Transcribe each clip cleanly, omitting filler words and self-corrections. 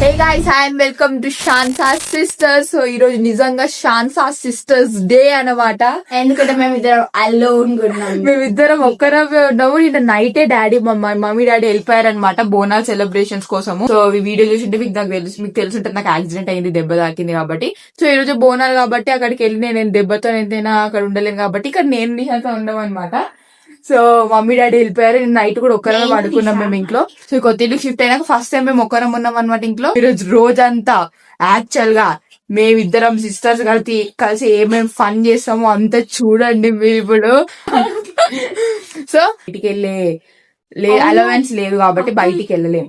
Hey guys and welcome to Shansa sisters. So ఈ రోజు నిజంగా షాన్సా సిస్టర్స్ డే అన్నమాట. ఎందుకంటే మేమిద్దరం అలోన్ మేమిద్దరం ఒక్కరమే ఉన్నాము. నిన్న నైటే మమ్మీ డాడీ వెళ్ళిపోయారనమాట బోనాల్ సెలబ్రేషన్స్ కోసము. సో ఈ వీడియో చూసింటే మీకు తెలుసుంటే నాకు యాక్సిడెంట్ అయింది, దెబ్బ తాకింది కాబట్టి. సో ఈ రోజు బోనాలు కాబట్టి అక్కడికి వెళ్ళి నేను దెబ్బతో ఎంతైనా అక్కడ ఉండలేను కాబట్టి ఇక్కడ నేను నిహాతో ఉండమన్నమాట. సో మమ్మీ డాడీ వెళ్ళిపోయారు. నైట్ కూడా ఒక్కరమే పడుకున్నాం మేము ఇంట్లో. సో కొత్త ఇల్లు షిఫ్ట్ అయినాక ఫస్ట్ టైం మేము ఒక్కరం ఉన్నాం అనమాట ఇంట్లో. ఈరోజు రోజంతా యాక్చువల్ గా మేమిద్దరం సిస్టర్స్ కలిసి ఏమేమి ఫన్ చేస్తామో అంతా చూడండి మీరు ఇప్పుడు. సో బయటికి వెళ్ళే అలవెన్స్ లేదు కాబట్టి బయటికి వెళ్ళలేము.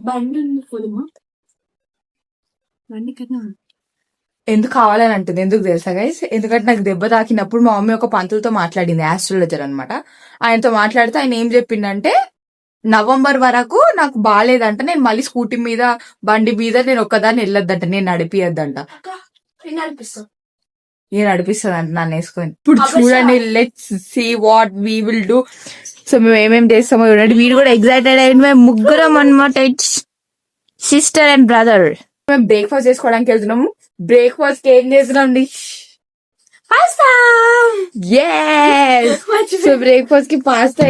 ఎందుకు కావాలని అంటుంది, ఎందుకు తెలుసా గైస్? ఎందుకంటే నాకు దెబ్బ తాకినప్పుడు మా మమ్మీ ఒక పంతులతో మాట్లాడింది, ఆస్ట్రాలజర్ అనమాట. ఆయనతో మాట్లాడితే ఆయన ఏం చెప్పిండంటే నవంబర్ వరకు నాకు బాగాలేదంట, నేను మళ్ళీ స్కూటీ మీద బండి మీద నేను ఒక్కదాన్ని వెళ్ళొద్దంట, నేను నడిపియద్దంట. నేను నడిపిస్తుందంట నన్ను వేసుకొని. ఇప్పుడు చూడండి, let's see what we will do. So మేము ఏమేమి చేస్తామో చూడండి. వీడు కూడా ఎగ్జైటెడ్ అయింది. మేము ముగ్గురం అనమాట, ఇట్స్ సిస్టర్ అండ్ బ్రదర్. మేము బ్రేక్ఫాస్ట్ చేసుకోవడానికి వెళ్తున్నాము. బ్రేక్ఫాస్ట్ ఏం చేస్తున్నాం? పాస్తా. yes. సో బ్రేక్ఫాస్ట్ కి pasta.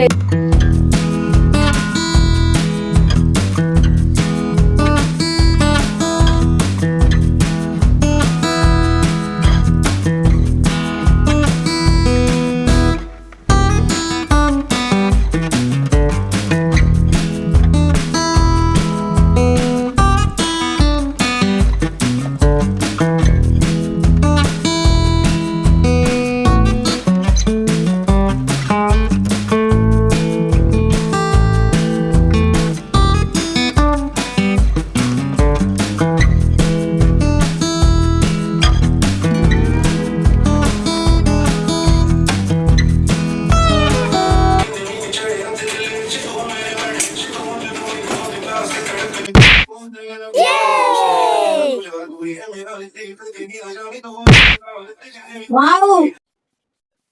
Wow!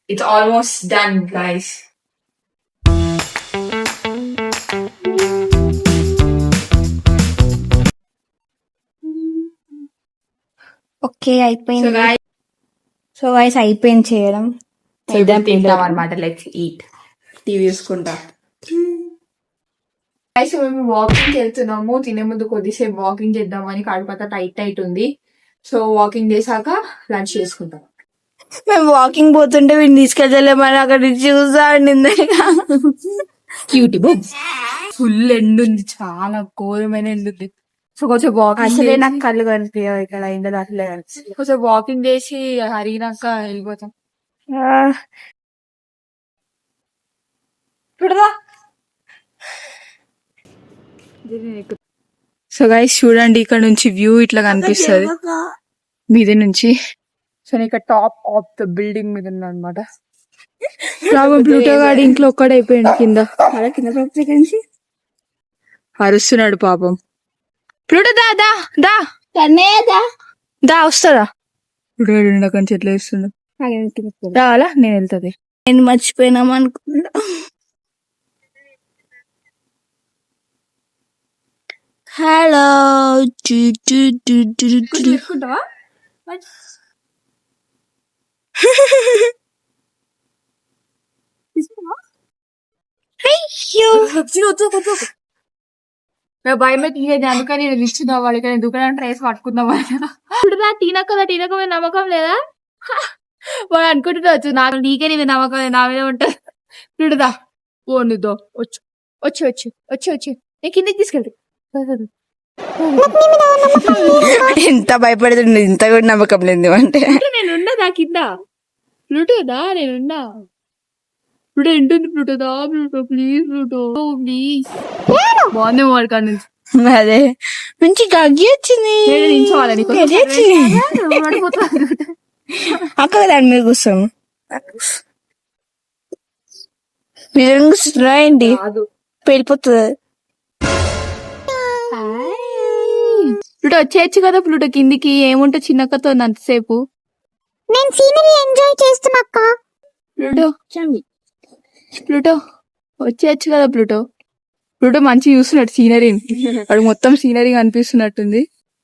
It's almost done, guys. Okay అయిపోయింది. సో గైస్ అయిపోయింది చేయడం. తింటాం అనమాట. Let's eat. టీవీ చూసుకుంటా. గైస్ మేము వాకింగ్ వెళ్తున్నాము. తినే ముందు కొద్దిసేపు వాకింగ్ చేద్దామని. కడుపత టైట్ ఉంది. సో వాకింగ్ చేశాక లంచ్ చేసుకుంటాం. మేము వాకింగ్ పోతుంటే వీడిని తీసుకెళ్ళలేమని అక్కడ చూసా క్యూటీ బుక్స్. ఫుల్ ఎండ్ ఉంది, చాలా ఘోరమైన ఎండ్ ఉంది. సో కొంచెం వాకింగ్, అసలే నాకు కళ్ళు కనిపించవు ఇక్కడ, ఇంట్లో అసలే కనిపిస్తుంది. కొంచెం వాకింగ్ చేసి హరినాక వెళ్ళిపోతాం. చూడదా. సో గైస్ చూడండి, ఇక్కడ నుంచి వ్యూ ఇట్లా కనిపిస్తుంది మీద నుంచి. సో ఇక్కడ టాప్ ఆఫ్ ద బిల్డింగ్ మీద ఉంది అనమాట. ప్లూటో గాడి ఇంట్లో ఒక్కడైపోయింది కింద అరుస్తున్నాడు పాపం. ప్లూటో దా దా దా దా వస్తుందా? ప్లూటో కొంచెం ఎట్లా వేస్తుండ రావాలా? నేను వెళ్తుంది. నేను మర్చిపోయినాం అనుకుంటా. హలో భయమే తీయదు, అందుకని నేను ఇచ్చిన వాళ్ళకి నేను దుకాణం ట్రేస్ పట్టుకుందాం. టీనక్క మీద నమ్మకం లేదా? వాడు అనుకుంటున్నావచ్చు నాకు నీకే నీ నమ్మకం నా మీద ఉంటుంది. చూడదా ఓనుదో వచ్చు వచ్చు వచ్చు వచ్చు వచ్చు నేను కిందకి తీసుకెళ్తా. ఎంత భయపడుతుంది, ఇంత కూడా నమ్మకం లేదు అంటే. నేనున్నదా కింద? ప్లూటోదా నేనున్నా. ప్లూటో ఏంటుంది? ప్లూటోదా? Pluto please, Pluto please. బాగుంది వాడికాడ నుంచి. అదే మంచి గగ్గి వచ్చింది. అక్కడ దాని మీద కూర్చోము. మీరు కూర్చుంటున్నా ఏంటి? వెళ్ళిపోతుంది. ప్లూటో వచ్చేయచ్చు కదా ప్లూటో కిందికి. ఏముంటే చిన్నక్కతో అంతసేపు. నేను సీనరీ ఎంజాయ్ చేస్తున్నా. ప్లూటో వచ్చేయచ్చు కదా ప్లూటో. ప్లూటో మంచి చూస్తున్నాడు సీనరీని. వాడు మొత్తం సీనరీ కనిపిస్తున్నట్టుంది.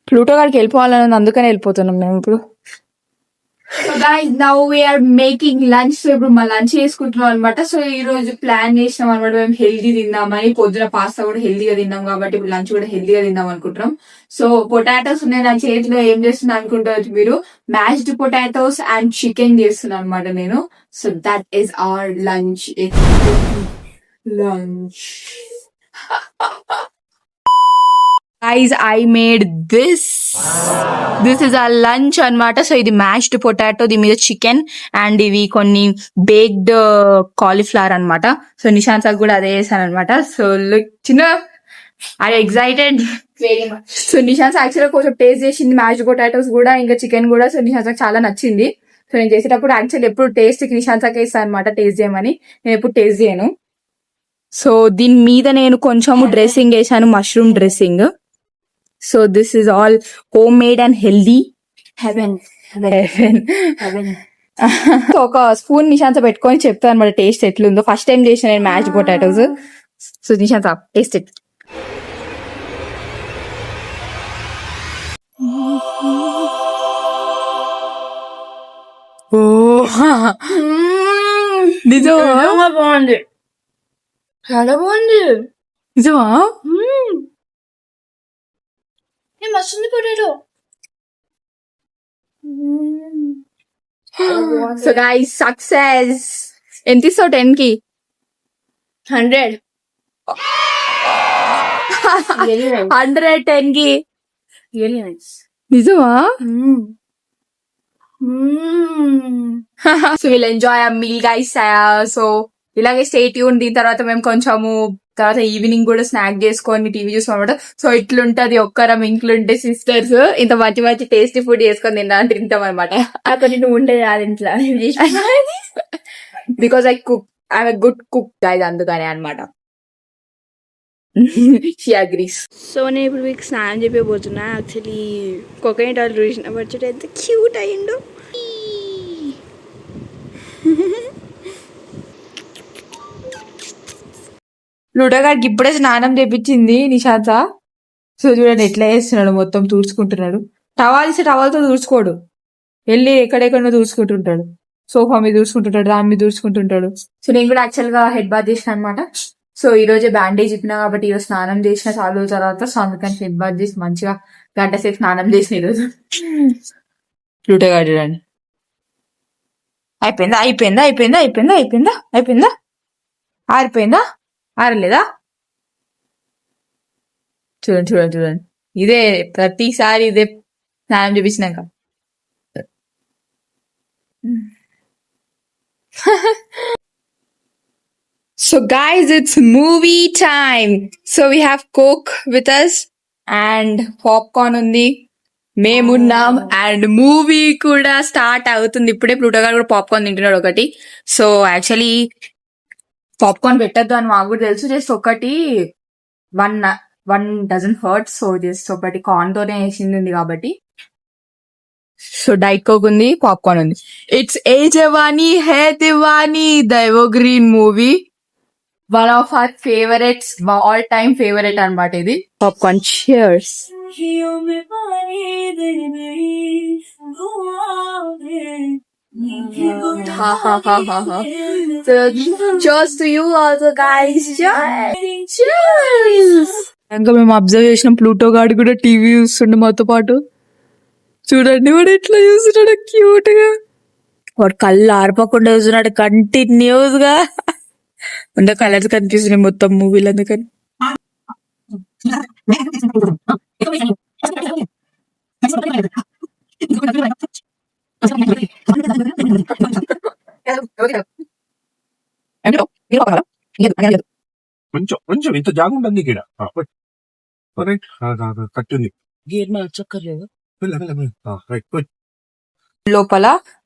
ప్లూటో గారికి వెళ్ళిపోవాలని అందుకనే వెళ్ళిపోతున్నాం మేము ఇప్పుడు. So guys now we are making lunch. So ఇప్పుడు మా లంచ్ చేసుకుంటున్నాం అనమాట. సో ఈ రోజు ప్లాన్ చేసినాం అనమాట, మేము హెల్దీ తిందామని. పొద్దున పాస్తా కూడా హెల్దీగా తిన్నాం కాబట్టి ఇప్పుడు లంచ్ కూడా హెల్దీగా తిందాం అనుకుంటున్నాం. సో పొటాటోస్ ఉన్నాయి నా చేతిలో. ఏం చేస్తున్నా అనుకుంటారు మీరు? మ్యాష్డ్ పొటాటోస్ అండ్ చికెన్ చేస్తున్నా అనమాట నేను. So that is our lunch. Lunch guys, I made this is our lunch అన్నమాట. సో ఇది మ్యాష్డ్ పొటాటో, దీని మీద చికెన్ అండ్ ఇవి కొన్ని బేక్డ్ కాలీఫ్లవర్ అన్నమాట. సో నిశాంత్ సార్ కూడా అదే చేశాను అనమాట. సో చిన్న I excited very much. So Nishant యాక్చువల్గా కొంచెం టేస్ట్ చేసింది మ్యాష్డ్ పొటాటోస్ కూడా, ఇంకా చికెన్ కూడా. సో నిశాంత్ సార్ చాలా నచ్చింది. సో నేను చేసేటప్పుడు యాక్చువల్లీ ఎప్పుడు టేస్ట్ కి నిశాంత్ సార్కి ఇస్తాను అనమాట టేస్ట్ చేయమని. నేను ఎప్పుడు టేస్ట్ చేయను. సో దీని మీద నేను కొంచెము డ్రెస్సింగ్ వేసాను, mushroom dressing. So this is all homemade and healthy. Heaven. So ఒక స్పూన్ నిశాంత పెట్టుకొని చెప్తాను అనమాట టేస్ట్ ఎట్లుందో. ఫస్ట్ టైం చేసిన నేను mash potatoes. So Nishanta taste it. Oh నిజమా? బాగుంది, చాలా బాగుంది. నిజమా? మస్తుంది పొటాటో. So guys success. ఎంత ఇస్తావు 10 కి? 100. 110 కి. నిజమా? So will enjoy a meal guys. So ఇలాగే స్టే ట్యూన్. దీని తర్వాత మేము కొంచెము తర్వాత ఈవినింగ్ కూడా స్నాక్ చేసుకొని టీవీ చూస్తాం అనమాట. సో ఇట్లుంటది ఒక్కరం ఇంట్లుంటే సిస్టర్స్ ఇంత మంచి మంచి టేస్టీ ఫుడ్ చేసుకొని తింటాం అనమాట. అక్కడ నువ్వు ఉండేది అది ఇంట్లో because I cook, I'm a good cook guys, అందుకనే అనమాట. She agrees. సో నేను ఇప్పుడు మీకు స్నానం చెప్పిపోతున్నా. యాక్చువల్లీ కోకోనట్ ఆయిల్ చూసిన బడ్జెట్ ఎంత క్యూట్ అయ్యిందో. లూటో గారికి ఇప్పుడే స్నానం చేపించింది నిశాంత. సో చూడండి ఎట్లా చేస్తున్నాడు, మొత్తం తూడ్చుకుంటున్నాడు. టవాల్ ఇస్తే టవాల్తో తూడ్చుకోడు, వెళ్ళి ఎక్కడెక్కడో తూడ్చుకుంటుంటాడు. సోఫా మీద తూడ్చుకుంటుంటాడు, దాని మీద తూడ్చుకుంటుంటాడు. సో నేను కూడా యాక్చువల్ గా హెడ్ బాత్ చేసిన అనమాట. సో ఈ రోజే బ్యాండేజ్ ఇప్పినా కాబట్టి ఈరోజు స్నానం చేసిన చాలా రోజుల తర్వాత. సో అందుకని హెడ్ బాత్ చేసి మంచిగా గంట సేపు స్నానం చేసిన ఈరోజు. లూటో గారు చూడండి. అయిపోయిందా అయిపోయిందా అయిపోయిందా అయిపోయిందా అయిపోయిందా అయిపోయిందా ఆరిపోయిందా ఆరలేదా? చూడండి చూడండి చూడండి, ఇదే ప్రతిసారి ఇదే స్నానం చూపించినాక. So guys, it's movie time. So we have Coke with us and popcorn ఉంది, మేమున్నాం అండ్ మూవీ కూడా స్టార్ట్ అవుతుంది. ఇప్పుడే ప్లూటో గారు కూడా పాప్కార్న్ తింటున్నాడు ఒకటి. సో యాక్చువల్లీ పాప్కార్న్ పెట్టద్దు అని మాకు కూడా తెలుసు. జస్ట్ ఒకటి one dozen hurt. So just ఒకటి కార్న్ తోనే వేసింది ఉంది కాబట్టి. సో డైట్ కోక్ ఉంది, పాప్కార్న్ ఉంది. It's a Jawaani Hai Deewani, the evergreen movie. One of our favourites, all time favourite అన్నమాట ఇది. Popcorn cheers. Ha ha ha ha ha. So cheers to you also guys. Cheers. ఇంకా మేము అబ్జర్వ్ చేసిన Pluto గాడు కూడా TV చూస్తుండే మాతో పాటు. చూడండి వాడు ఎట్లా చూస్తున్నాడు క్యూట్ గా. వాడు కళ్ళు ఆర్పకుండా చూస్తున్నాడు కంటిన్యూస్ గా. ఉండే కలర్స్ కనిపిస్తున్నాయి మొత్తం మూవీలు అందుకని. కొంచెం కొంచెం ఇంత జాగుంటుంది ఇక్కడ కట్టుంది లోపల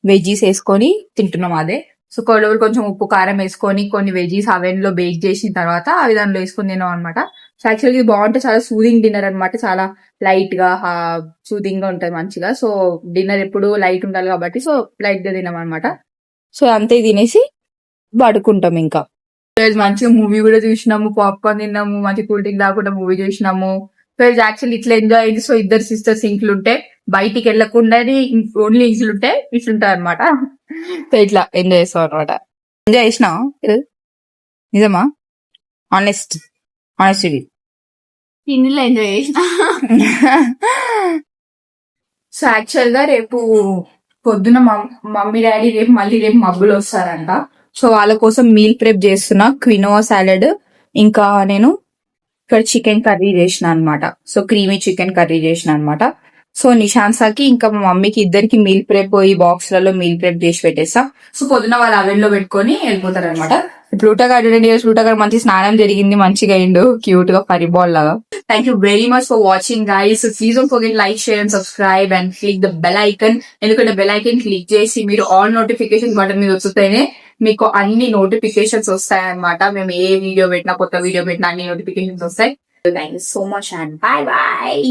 వెజ్జీస్ వేసుకొని తింటున్నాం అదే. సో కొలవలు కొంచెం ఉప్పు కారం వేసుకొని కొన్ని వెజ్జీస్ అవెన్ లో బేక్ చేసిన తర్వాత అవి దానిలో వేసుకొని తిన్నాం అనమాట. సో యాక్చువల్గా ఇది బాగుంటుంది, చాలా సూదింగ్ డిన్నర్ అనమాట. చాలా లైట్ గా సూదింగ్ గా ఉంటది మంచిగా. సో డిన్నర్ ఎప్పుడు లైట్ ఉండాలి కాబట్టి సో లైట్ గా తిన్నాం అనమాట. సో అంతే తినేసి పడుకుంటాం. ఇంకా మంచిగా మూవీ కూడా చూసినాము, పాప్కార్న్ తిన్నాము, మంచి కూల్ డ్రింక్ తాకుండా మూవీ చూసినాము. సో యాక్చువల్లీ ఇట్లా ఎంజాయ్ అయింది. సో ఇద్దరు సిస్టర్స్ ఇంట్లో ఉంటే బయటికి వెళ్ళకుండానే ఓన్లీ ఇంట్లో ఉంటే ఇట్లుంటారు అనమాట. సో ఇట్లా ఎంజాయ్ చేస్తాం అనమాట. ఎంజాయ్ చేసినా నిజమా? ఆనెస్ట్ ఇందులో ఎంజాయ్ చేసిన. సో యాక్చువల్ గా రేపు పొద్దున మమ్మీ డాడీ రేపు మబ్బులు వస్తారంట. సో వాళ్ళ కోసం మీల్ ప్రెప్ చేస్తున్నా. క్వినోవా సాలడ్, ఇంకా నేను ఇక్కడ చికెన్ కర్రీ చేసిన అనమాట. సో క్రీమీ చికెన్ కర్రీ చేసిన అనమాట. సో నిశాన్సాకి ఇంకా మా మమ్మీకి ఇద్దరికి మీల్ ప్రెప్ ఈ బాక్స్ లలో మీల్ ప్రెప్ చేసి పెట్టేస్తా. సో పొద్దున వాళ్ళు అవెన్ లో పెట్టుకొని వెళ్ళిపోతారు అనమాట. ప్లూటోగాడు ప్లూటోగాడు మంచి స్నానం జరిగింది, మంచిగా అయిండు, క్యూట్ గా పరిబాల్ లాగా. Thank you very much for watching guys. Please don't forget like, share and subscribe and click the bell icon. ఎందుకంటే బెల్ ఐకన్ క్లిక్ చేసి మీరు ఆల్ నోటిఫికేషన్ బటన్ మీద వస్తేనే మీకు అన్ని నోటిఫికేషన్స్ వస్తాయన్నమాట. మేము ఏ వీడియో పెట్టినా, కొత్త వీడియో పెట్టినా అన్ని నోటిఫికేషన్స్ వస్తాయి. Thank you so much and bye bye.